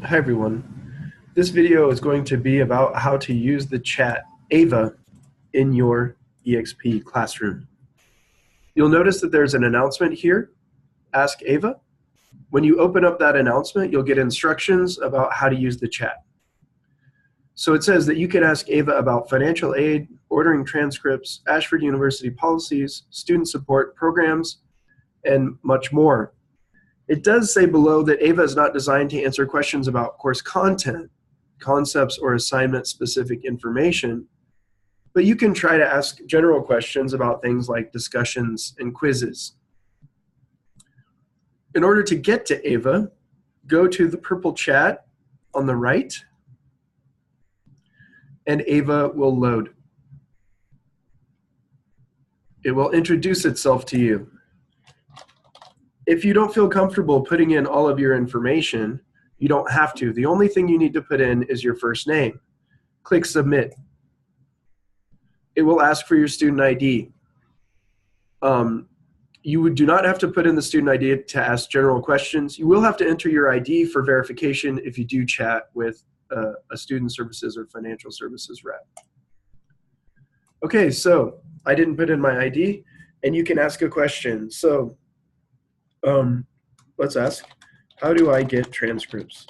Hi everyone. This video is going to be about how to use the chat Ava in your EXP classroom. You'll notice that there's an announcement here, Ask Ava. When you open up that announcement, you'll get instructions about how to use the chat. So it says that you can ask Ava about financial aid, ordering transcripts, Ashford University policies, student support programs, and much more. It does say below that Ava is not designed to answer questions about course content, concepts, or assignment-specific information, but you can try to ask general questions about things like discussions and quizzes. In order to get to Ava, go to the purple chat on the right, and Ava will load. It will introduce itself to you. If you don't feel comfortable putting in all of your information, you don't have to. The only thing you need to put in is your first name. Click Submit. It will ask for your student ID. You do not have to put in the student ID to ask general questions. You will have to enter your ID for verification if you do chat with a student services or financial services rep. Okay, so I didn't put in my ID, and you can ask a question. So let's ask, how do I get transcripts?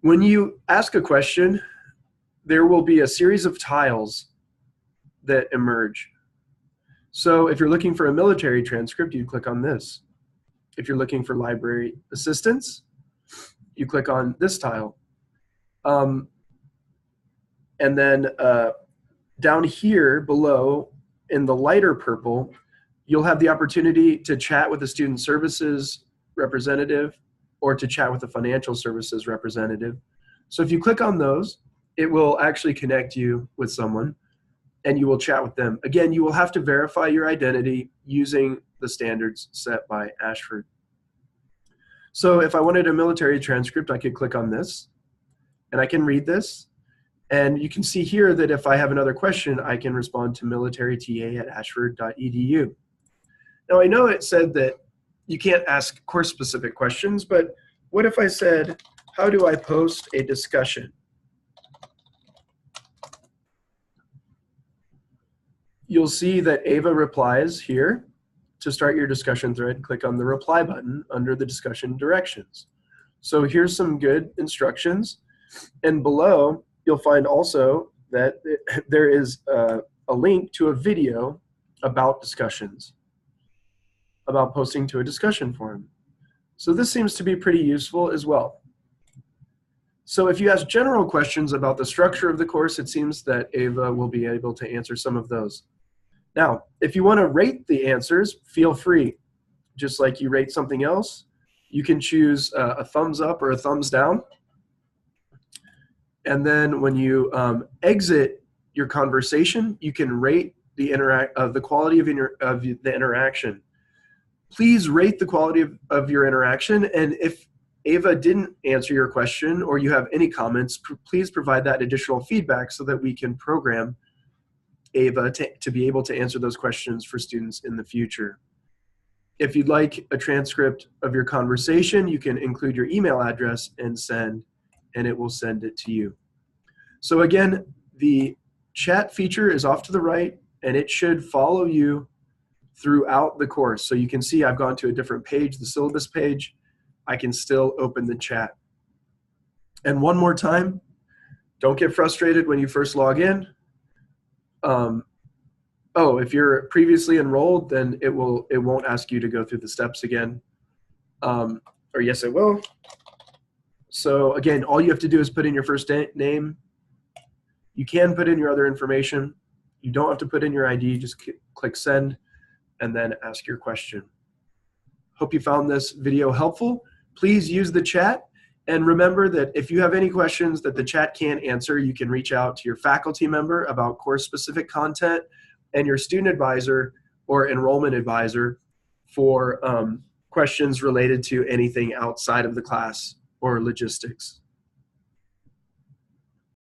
When you ask a question, there will be a series of tiles that emerge. So if you're looking for a military transcript, you click on this. If you're looking for library assistance, you click on this tile. And then down here below in the lighter purple, you'll have the opportunity to chat with a student services representative or to chat with a financial services representative. So if you click on those, it will actually connect you with someone and you will chat with them. Again, you will have to verify your identity using the standards set by Ashford. So if I wanted a military transcript, I could click on this and I can read this. And you can see here that if I have another question, I can respond to militaryta@ashford.edu. Now I know it said that you can't ask course-specific questions, but what if I said, how do I post a discussion? You'll see that Ava replies here. To start your discussion thread, click on the reply button under the discussion directions. So here's some good instructions. And below, you'll find also that there is a link to a video about discussions, about posting to a discussion forum. So this seems to be pretty useful as well. So if you ask general questions about the structure of the course, it seems that Ava will be able to answer some of those. Now, if you want to rate the answers, feel free. Just like you rate something else, you can choose a thumbs up or a thumbs down. And then when you exit your conversation, you can rate the quality of the interaction. Please rate the quality of your interaction, and if Ava didn't answer your question or you have any comments, please provide that additional feedback so that we can program Ava to be able to answer those questions for students in the future. If you'd like a transcript of your conversation, you can include your email address and send, and it will send it to you. So again, the chat feature is off to the right, and it should follow you throughout the course. So you can see I've gone to a different page, the syllabus page. I can still open the chat. And one more time, don't get frustrated when you first log in. If you're previously enrolled, then it won't ask you to go through the steps again. Or yes, it will. So again, all you have to do is put in your first name. You can put in your other information. You don't have to put in your ID. Just click send and then ask your question. Hope you found this video helpful. Please use the chat. And remember that if you have any questions that the chat can't answer, you can reach out to your faculty member about course-specific content and your student advisor or enrollment advisor for questions related to anything outside of the class or logistics.